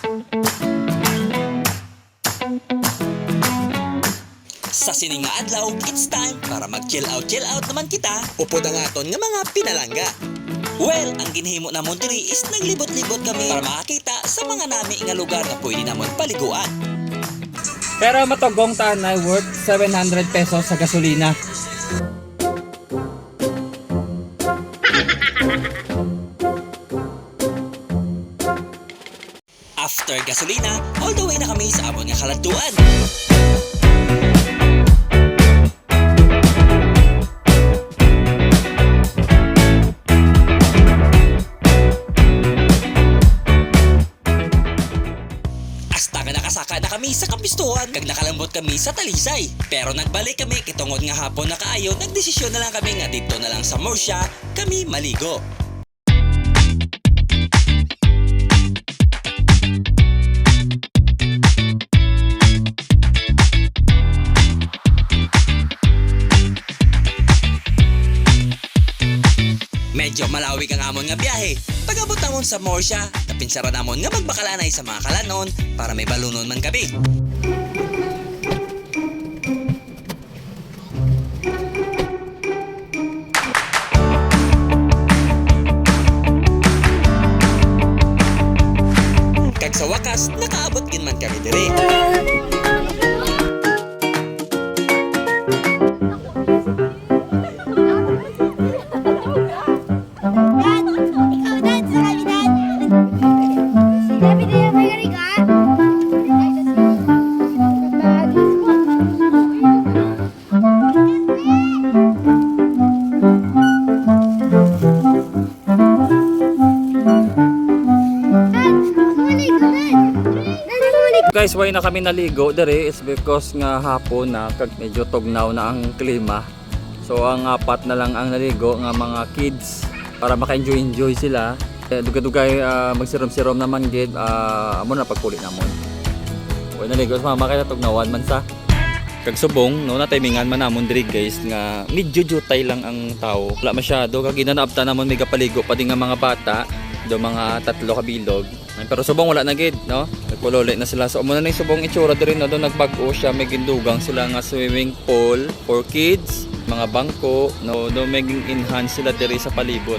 Sa sining nga adlaw, it's time para mag-chill out naman kita. Upod ang aton nga mga pinalangga. Well, ang ginhimo namon diri is naglibot-libot kami para makakita sa mga nami nga lugar na pwede namon paliguan. Pero matugong tanay worth 700 pesos sa gasolina. After gasolina, all the way na kami sa amon nga kaladtuan. Hasta nga nakasaka na kami sa kapistuhan kag nakalambot kami sa Talisay. Pero nagbalik kami kitungod nga hapon na kaayo, nagdesisyon na lang kami nga dito na lang sa Murcia kami maligo. Medyo malawig ang amon nga biyahe. Pag-abot namon sa Murcia, napinsara namon nga magbakalanay sa mga kalanon para may balunon man kami. Kag sa wakas, nakaabot gin man kami diri. Guys, why na kami naligo dere is because nga hapon na kag medyo tugnaw na ang klima. So ang apat na lang ang naligo nga mga kids para maka-enjoy sila. Dugay-dugay magsirom-sirom naman gid amo na pagpuli namon. Why naligo sa mama kay tugnawan man sa kag subong no na timingan man namon diri guys nga medyo jutay lang ang tao. Wala masyado kag ginanaabta namon may kapaligo pa din nga mga bata do mga 3 kabilog. Pero subong wala na gid no. Nagpululi na sila. So muna na yung subong itsura diri na do nagbag-o siya, may gindugang sila nga swimming pool for kids, mga bangko no, do may enhance sila diri sa palibot.